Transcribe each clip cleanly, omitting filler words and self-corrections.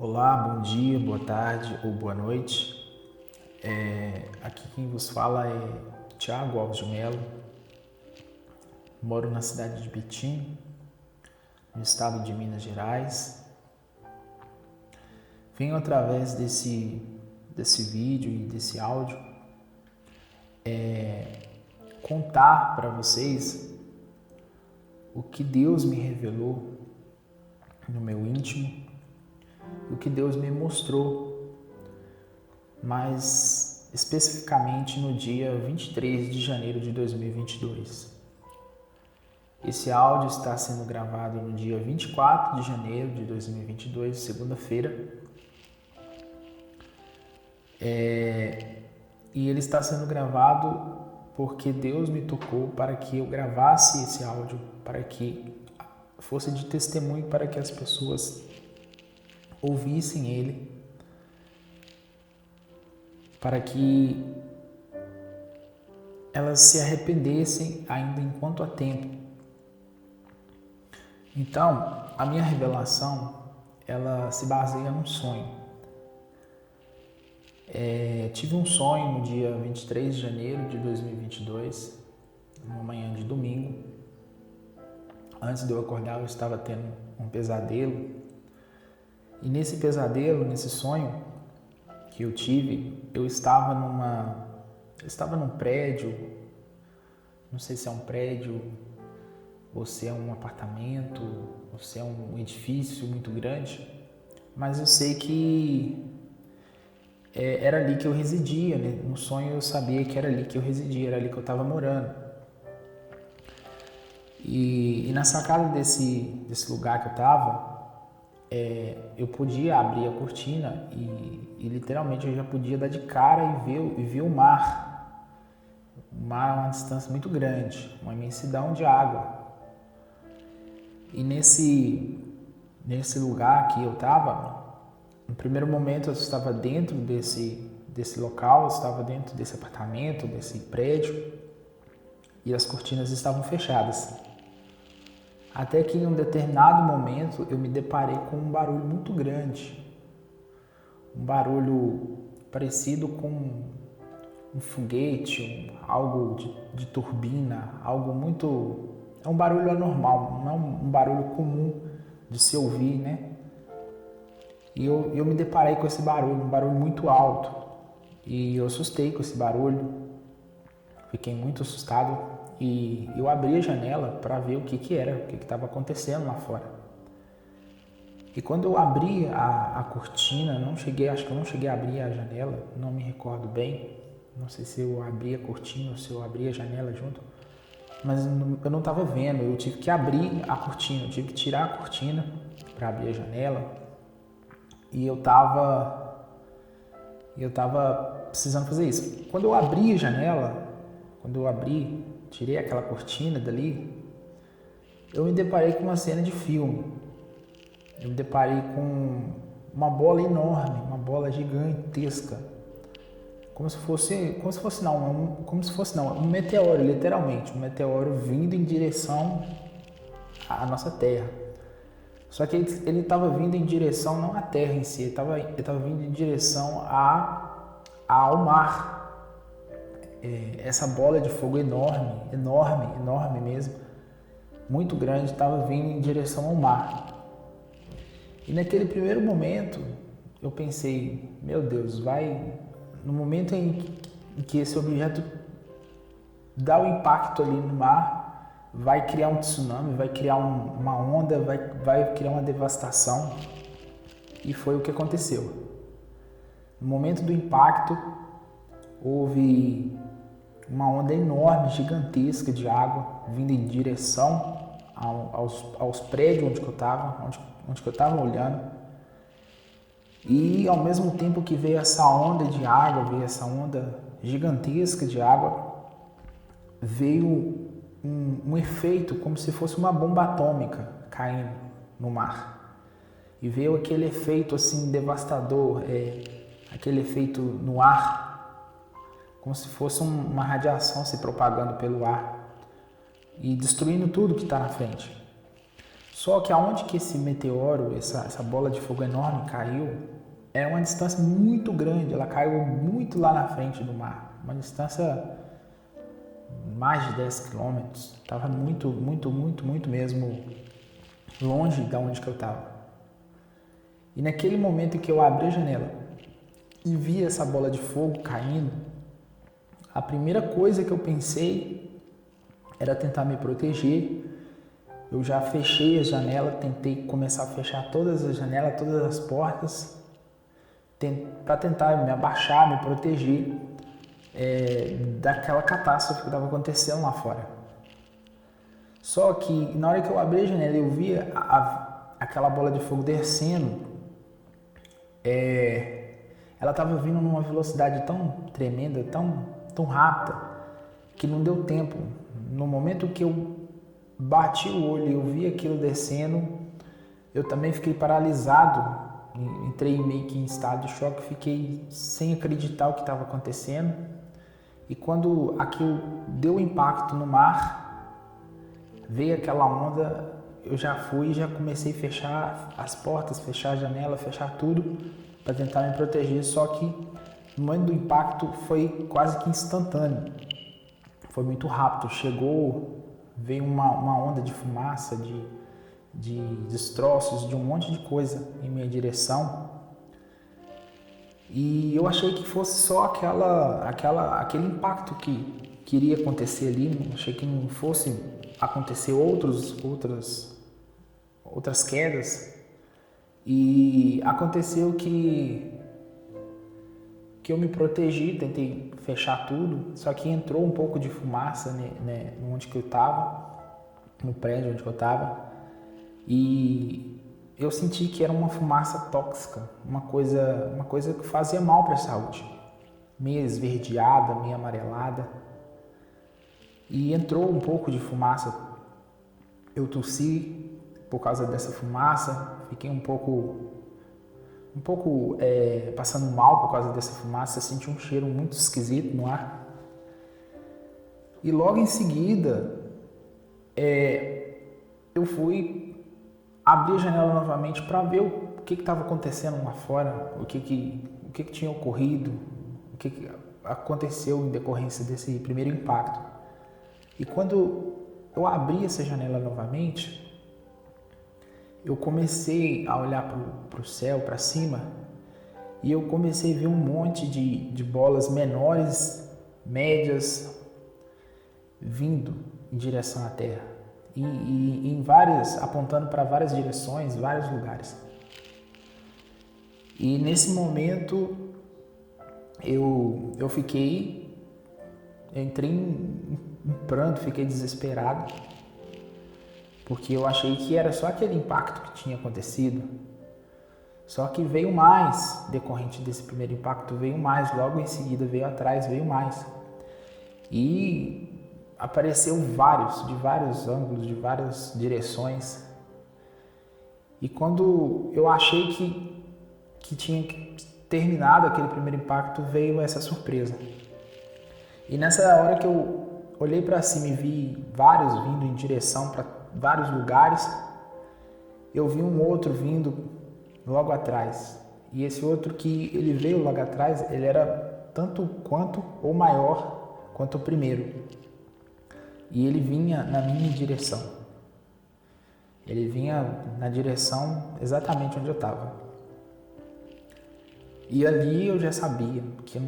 Olá, bom dia, boa tarde ou boa noite. Aqui quem vos fala é Thiago Alves de Melo. Moro na cidade de Betim, no estado de Minas Gerais. Venho através desse vídeo e desse áudio contar para vocês o que Deus me revelou no meu íntimo, o que Deus me mostrou, mais especificamente no dia 23 de janeiro de 2022. Esse áudio está sendo gravado no dia 24 de janeiro de 2022, segunda-feira. E ele está sendo gravado porque Deus me tocou para que eu gravasse esse áudio, para que fosse de testemunho para que as pessoas ouvissem ele, para que elas se arrependessem ainda enquanto há tempo. Então, a minha revelação, ela se baseia num sonho. Tive um sonho no dia 23 de janeiro de 2022, numa manhã de domingo. Antes de eu acordar, eu estava tendo um pesadelo. E nesse pesadelo, nesse sonho que eu tive, eu estava num prédio, não sei se é um prédio, ou se é um apartamento, ou se é um edifício muito grande, mas eu sei que era ali que eu residia, né? No sonho eu sabia que era ali que eu residia, era ali que eu estava morando. E na sacada desse lugar que eu estava, eu podia abrir a cortina e literalmente eu já podia dar de cara e ver o mar. O mar é uma distância muito grande, uma imensidão de água. E nesse lugar que eu estava, no primeiro momento eu estava dentro desse local, eu estava dentro desse apartamento, desse prédio, e as cortinas estavam fechadas. Até que em um determinado momento eu me deparei com um barulho muito grande, um barulho parecido com um foguete, algo de turbina, algo muito... É um barulho anormal, não é um barulho comum de se ouvir, né? E eu me deparei com esse barulho, um barulho muito alto. E eu assustei com esse barulho, fiquei muito assustado e eu abri a janela para ver o que era, o que estava acontecendo lá fora. E quando eu abri a cortina, acho que eu não cheguei a abrir a janela, não me recordo bem. Não sei se eu abri a cortina ou se eu abri a janela junto. Mas eu não estava vendo, eu tive que abrir a cortina, eu tive que tirar a cortina para abrir a janela. E eu tava precisando fazer isso. Quando eu abri a janela, tirei aquela cortina dali, eu me deparei com uma cena de filme. Eu me deparei com uma bola enorme, uma bola gigantesca. Como se fosse um meteoro, literalmente, um meteoro vindo em direção à nossa Terra. Só que ele estava vindo em direção não à Terra em si, ele estava vindo em direção ao mar. Essa bola de fogo enorme mesmo, muito grande, estava vindo em direção ao mar. E naquele primeiro momento eu pensei, meu Deus, no momento em que esse objeto dá o impacto ali no mar, vai criar um tsunami, vai criar uma onda, vai criar uma devastação. E foi o que aconteceu. No momento do impacto, houve uma onda enorme, gigantesca de água vindo em direção aos prédios onde eu estava olhando. E ao mesmo tempo que veio essa onda de água, veio essa onda gigantesca de água, veio um efeito como se fosse uma bomba atômica caindo no mar. E veio aquele efeito assim devastador, aquele efeito no ar, como se fosse uma radiação se propagando pelo ar e destruindo tudo que está na frente. Só que aonde que esse meteoro, essa bola de fogo enorme caiu, é uma distância muito grande, ela caiu muito lá na frente do mar, uma distância mais de 10 quilômetros, estava muito, muito, muito, muito mesmo longe da onde que eu estava. E naquele momento que eu abri a janela e vi essa bola de fogo caindo, a primeira coisa que eu pensei era tentar me proteger. Eu já fechei a janela, tentei começar a fechar todas as janelas, todas as portas, para tentar me abaixar, me proteger daquela catástrofe que estava acontecendo lá fora. Só que na hora que eu abri a janela eu vi aquela bola de fogo descendo, ela estava vindo numa velocidade tão tremenda, tão rápida, que não deu tempo. No momento que eu bati o olho e eu vi aquilo descendo, eu também fiquei paralisado, entrei meio que em estado de choque, fiquei sem acreditar o que estava acontecendo. E quando aquilo deu impacto no mar, veio aquela onda, eu já comecei a fechar as portas, fechar a janela, fechar tudo para tentar me proteger. Só que no momento do impacto foi quase que instantâneo, foi muito rápido. Veio uma onda de fumaça, de destroços, de um monte de coisa em minha direção. E eu achei que fosse só aquele impacto que iria acontecer ali. Achei que não fosse acontecer outras quedas. E aconteceu que eu me protegi, tentei fechar tudo, só que entrou um pouco de fumaça, né, onde que eu estava, no prédio onde eu estava, e eu senti que era uma fumaça tóxica, uma coisa que fazia mal para a saúde, meio esverdeada, meio amarelada, e entrou um pouco de fumaça. Eu tossi por causa dessa fumaça, fiquei um pouco passando mal por causa dessa fumaça, senti um cheiro muito esquisito no ar. E logo em seguida, eu fui abrir a janela novamente para ver o que estava acontecendo lá fora, o que tinha ocorrido, o que aconteceu em decorrência desse primeiro impacto. E quando eu abri essa janela novamente, eu comecei a olhar para o céu, para cima, e eu comecei a ver um monte de bolas menores, médias, vindo em direção à Terra, e apontando para várias direções, vários lugares. E nesse momento eu entrei em pranto, fiquei desesperado, porque eu achei que era só aquele impacto que tinha acontecido. Só que veio mais, decorrente desse primeiro impacto, veio mais, logo em seguida veio atrás, veio mais. E apareceu de vários ângulos, de várias direções. E quando eu achei que tinha terminado aquele primeiro impacto, veio essa surpresa. E nessa hora que eu olhei para cima e vi vários vindo em direção para vários lugares, eu vi um outro vindo logo atrás. E esse outro que ele veio logo atrás, ele era tanto quanto ou maior quanto o primeiro. E ele vinha na minha direção. Ele vinha na direção exatamente onde eu estava. E ali eu já sabia que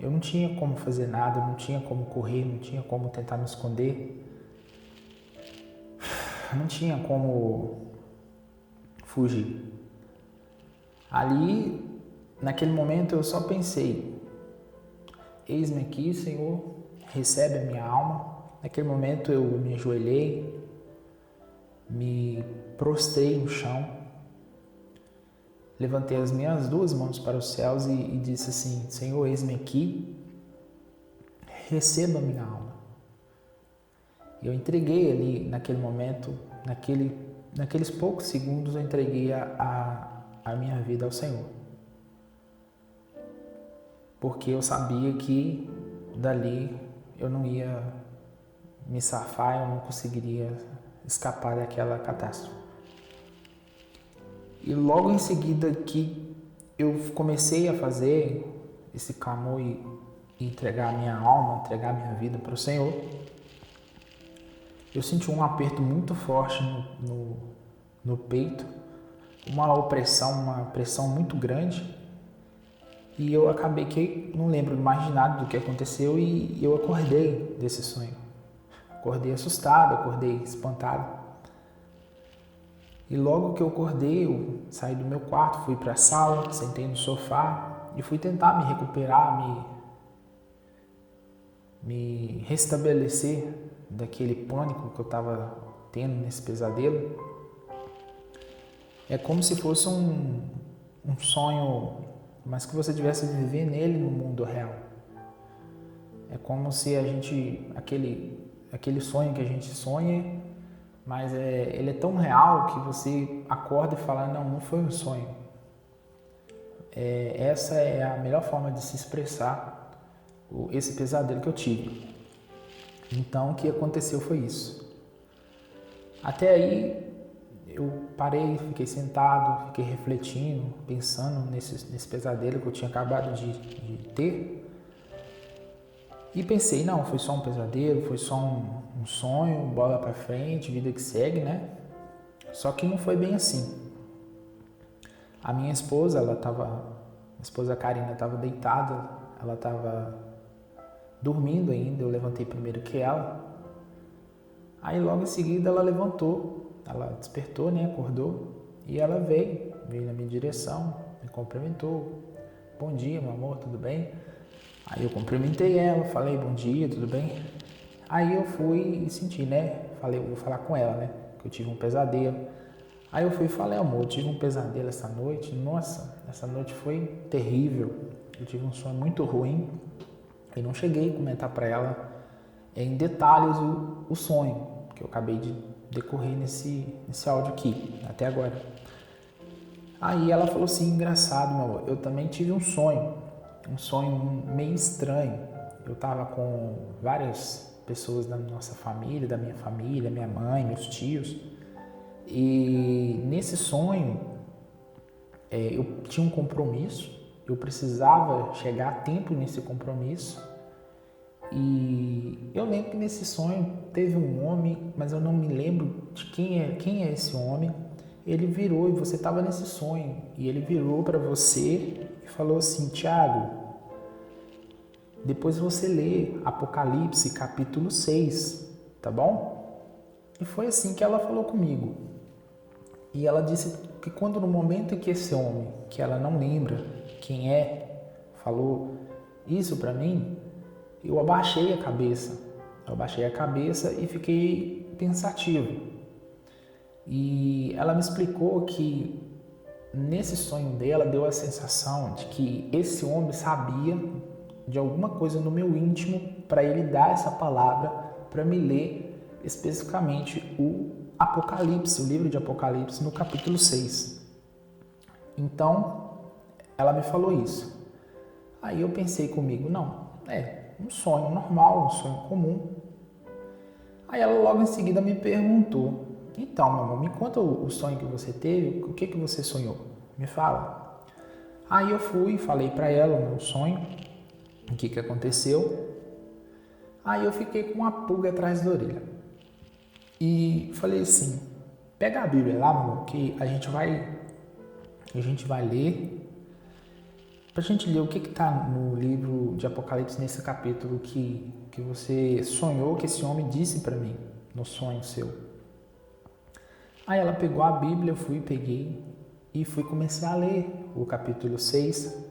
eu não tinha como fazer nada, não tinha como correr, não tinha como tentar me esconder. Não tinha como fugir. Ali, naquele momento, eu só pensei: eis-me aqui, Senhor, recebe a minha alma. Naquele momento eu me ajoelhei, me prostrei no chão, levantei as minhas duas mãos para os céus e disse assim: Senhor, eis-me aqui, receba a minha alma. Eu entreguei ali naquele momento, naqueles poucos segundos, eu entreguei a minha vida ao Senhor. Porque eu sabia que dali eu não ia me safar, eu não conseguiria escapar daquela catástrofe. E logo em seguida que eu comecei a fazer esse clamor e entregar a minha alma, entregar a minha vida para o Senhor, eu senti um aperto muito forte no peito, uma pressão muito grande, e eu acabei que não lembro mais de nada do que aconteceu e eu acordei desse sonho. Acordei assustado, acordei espantado. E logo que eu acordei, eu saí do meu quarto, fui para a sala, sentei no sofá e fui tentar me recuperar, me restabelecer daquele pânico que eu estava tendo nesse pesadelo. É como se fosse um sonho, mas que você tivesse de viver nele no mundo real. É como se aquele sonho que a gente sonha, mas ele é tão real que você acorda e fala, não foi um sonho. Essa é a melhor forma de se expressar esse pesadelo que eu tive. Então, o que aconteceu foi isso. Até aí, eu parei, fiquei sentado, fiquei refletindo, pensando nesse pesadelo que eu tinha acabado de ter. E pensei, não, foi só um pesadelo, foi só um sonho, bola pra frente, vida que segue, né? Só que não foi bem assim. A minha esposa, a esposa Karina estava deitada, ela estava dormindo ainda, eu levantei primeiro que ela. Aí logo em seguida ela levantou, ela despertou, né, acordou, e ela veio na minha direção, me cumprimentou. Bom dia, meu amor, tudo bem? Aí eu cumprimentei ela, falei bom dia, tudo bem? Aí eu fui e senti, né? Falei, eu vou falar com ela, né? Que eu tive um pesadelo. Aí eu fui e falei, amor, eu tive um pesadelo essa noite. Nossa, essa noite foi terrível. Eu tive um sonho muito ruim. E não cheguei a comentar para ela em detalhes o sonho que eu acabei de decorrer nesse áudio aqui, até agora. Aí ela falou assim, engraçado, meu amor, eu também tive um sonho meio estranho. Eu estava com várias pessoas da nossa família, da minha família, minha mãe, meus tios. E nesse sonho, eu tinha um compromisso, eu precisava chegar a tempo nesse compromisso. E eu lembro que nesse sonho teve um homem, mas eu não me lembro de quem é esse homem. Ele virou, e você estava nesse sonho, e ele virou para você e falou assim, Tiago, depois você lê Apocalipse capítulo 6, tá bom? E foi assim que ela falou comigo. E ela disse que quando no momento em que esse homem, que ela não lembra quem é, falou isso para mim, eu abaixei a cabeça. E fiquei pensativo. E ela me explicou que nesse sonho dela deu a sensação de que esse homem sabia de alguma coisa no meu íntimo para ele dar essa palavra para me ler especificamente o Apocalipse, o livro de Apocalipse no capítulo 6. Então, ela me falou isso. Aí eu pensei comigo, não, um sonho normal, um sonho comum. Aí ela logo em seguida me perguntou, então, meu amor, me conta o sonho que você teve, o que você sonhou? Me fala. Aí eu fui e falei para ela o meu sonho, o que aconteceu. Aí eu fiquei com uma pulga atrás da orelha. E falei assim, pega a Bíblia lá, meu amor, que a gente vai ler. Pra gente ler o que está no livro de Apocalipse, nesse capítulo que você sonhou, que esse homem disse para mim, no sonho seu. Aí ela pegou a Bíblia, eu peguei e comecei a ler o capítulo 6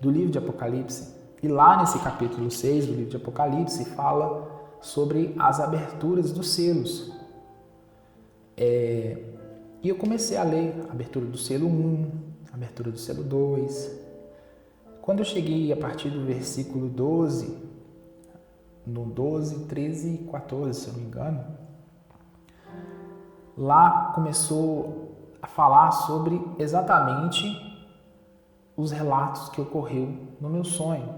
do livro de Apocalipse. E lá nesse capítulo 6 do livro de Apocalipse fala sobre as aberturas dos selos. E eu comecei a ler a abertura do selo 1, a abertura do selo 2. Quando eu cheguei a partir do versículo 12, no 12, 13 e 14, se eu não me engano, lá começou a falar sobre exatamente os relatos que ocorreu no meu sonho.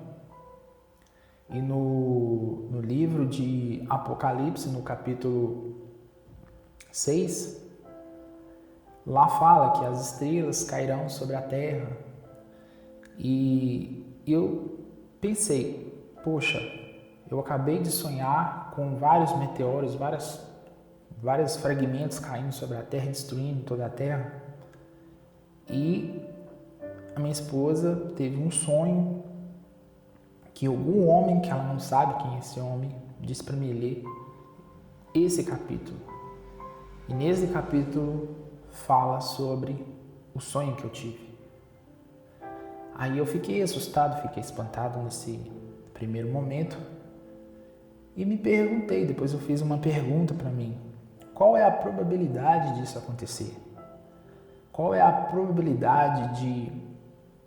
E no livro de Apocalipse, no capítulo 6, Lá fala que as estrelas cairão sobre a terra. E eu pensei, poxa, eu acabei de sonhar com vários meteoros, vários fragmentos caindo sobre a terra, destruindo toda a terra. E a minha esposa teve um sonho que algum homem, que ela não sabe quem é esse homem, disse para mim ler esse capítulo. E nesse capítulo fala sobre o sonho que eu tive. Aí eu fiquei assustado, fiquei espantado nesse primeiro momento e me perguntei, depois eu fiz uma pergunta para mim: qual é a probabilidade disso acontecer? Qual é a probabilidade de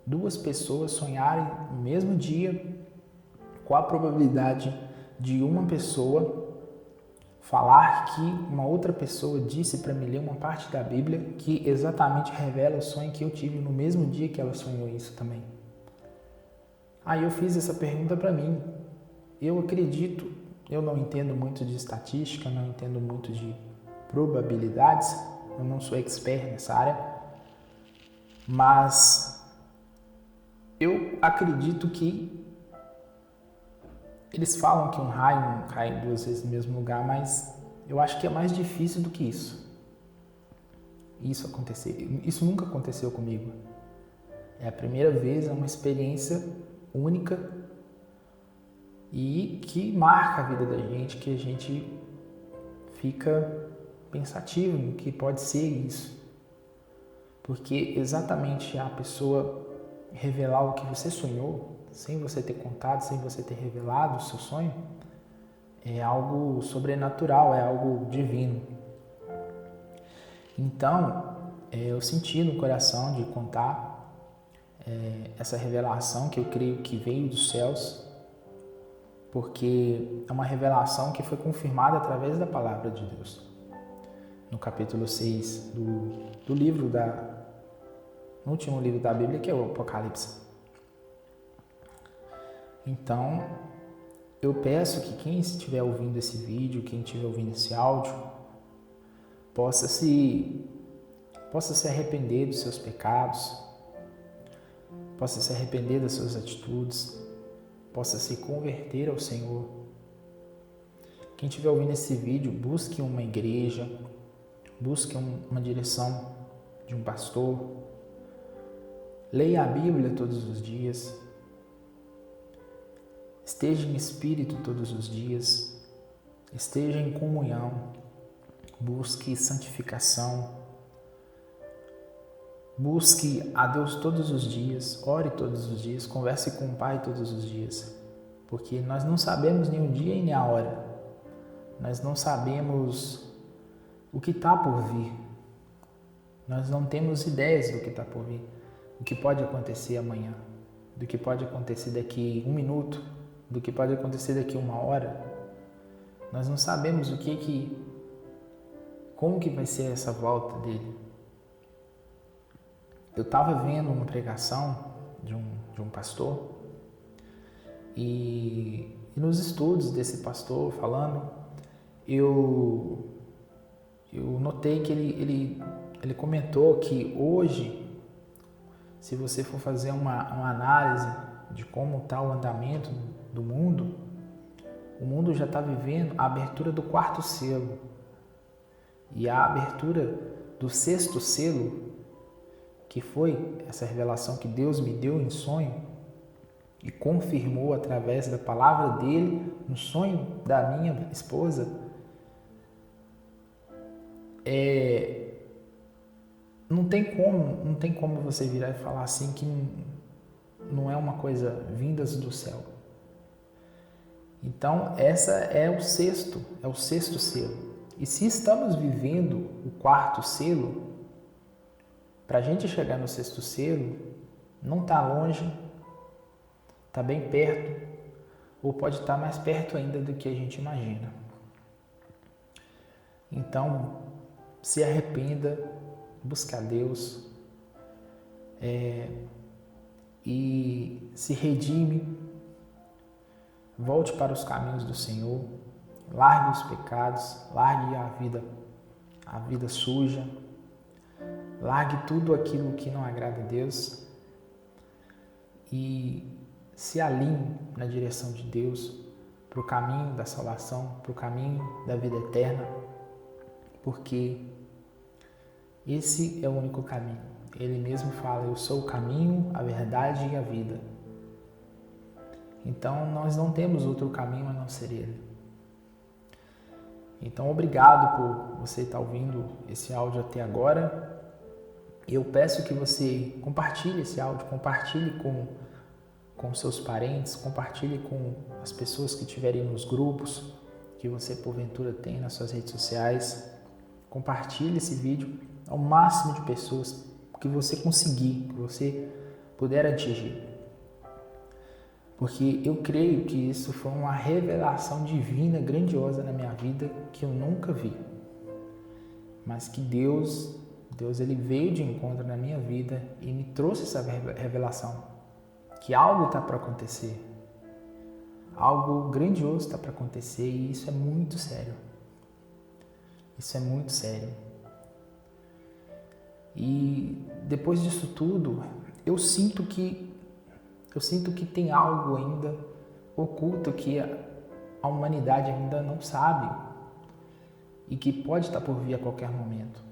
duas pessoas sonharem no mesmo dia? Qual a probabilidade de uma pessoa falar que uma outra pessoa disse para mim ler uma parte da Bíblia que exatamente revela o sonho que eu tive no mesmo dia que ela sonhou isso também? Aí eu fiz essa pergunta para mim. Eu acredito, eu não entendo muito de estatística, não entendo muito de probabilidades, eu não sou expert nessa área, mas eu acredito que eles falam que um raio não cai duas vezes no mesmo lugar, mas eu acho que é mais difícil do que isso. Isso acontecer. Isso nunca aconteceu comigo. É a primeira vez, é uma experiência única e que marca a vida da gente, que a gente fica pensativo no que pode ser isso. Porque exatamente a pessoa revelar o que você sonhou, sem você ter contado, sem você ter revelado o seu sonho, é algo sobrenatural, é algo divino. Então, eu senti no coração de contar essa revelação que eu creio que veio dos céus, porque é uma revelação que foi confirmada através da palavra de Deus. No capítulo 6 do livro no último livro da Bíblia, que é o Apocalipse. Então, eu peço que quem estiver ouvindo esse vídeo, quem estiver ouvindo esse áudio, possa se arrepender dos seus pecados, possa se arrepender das suas atitudes, possa se converter ao Senhor. Quem estiver ouvindo esse vídeo, busque uma igreja, busque uma direção de um pastor, leia a Bíblia todos os dias, esteja em espírito todos os dias, esteja em comunhão, busque santificação, busque a Deus todos os dias, ore todos os dias, converse com o Pai todos os dias, porque nós não sabemos nem o dia e nem a hora, nós não sabemos o que está por vir, nós não temos ideias do que está por vir, o que pode acontecer amanhã, do que pode acontecer daqui 1 minuto, do que pode acontecer daqui 1 hora. Nós não sabemos como que vai ser essa volta dele. Eu estava vendo uma pregação de um pastor e nos estudos desse pastor falando, eu notei que ele comentou que hoje, se você for fazer uma análise de como está o andamento do mundo, o mundo já está vivendo a abertura do 4º selo e a abertura do 6º selo, que foi essa revelação que Deus me deu em sonho e confirmou através da palavra dele no sonho da minha esposa. Não tem como você virar e falar assim que não é uma coisa vindas do céu. Então, essa é o 6º selo. E se estamos vivendo o 4º selo, para a gente chegar no 6º selo, não está longe, está bem perto, ou pode estar mais perto ainda do que a gente imagina. Então, se arrependa, busque a Deus e se redime, volte para os caminhos do Senhor, largue os pecados, largue a vida suja, Largue tudo aquilo que não agrada a Deus e se alinhe na direção de Deus, para o caminho da salvação, para o caminho da vida eterna, porque esse é o único caminho. Ele mesmo fala: eu sou o caminho, a verdade e a vida. Então nós não temos outro caminho a não ser Ele. Então obrigado por você estar ouvindo esse áudio até agora. Eu peço que você compartilhe esse áudio, compartilhe com seus parentes, compartilhe com as pessoas que estiverem nos grupos que você porventura tem nas suas redes sociais. Compartilhe esse vídeo ao máximo de pessoas que você conseguir, que você puder atingir. Porque eu creio que isso foi uma revelação divina grandiosa na minha vida que eu nunca vi. Mas que Deus ele veio de encontro na minha vida e me trouxe essa revelação. Que algo está para acontecer. Algo grandioso está para acontecer e isso é muito sério. Isso é muito sério. E depois disso tudo, eu sinto que tem algo ainda oculto que a humanidade ainda não sabe e que pode estar por vir a qualquer momento.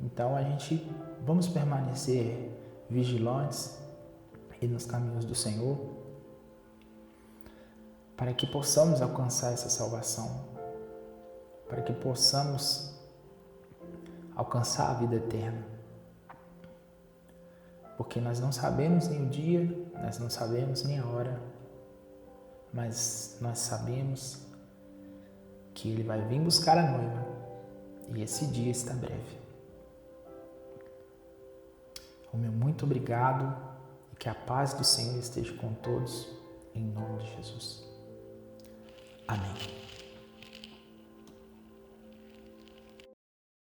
Então vamos permanecer vigilantes e nos caminhos do Senhor para que possamos alcançar essa salvação, para que possamos alcançar a vida eterna. Porque nós não sabemos nem o dia, nós não sabemos nem a hora, mas nós sabemos que Ele vai vir buscar a noiva e esse dia está breve. O meu muito obrigado e que a paz do Senhor esteja com todos, em nome de Jesus. Amém.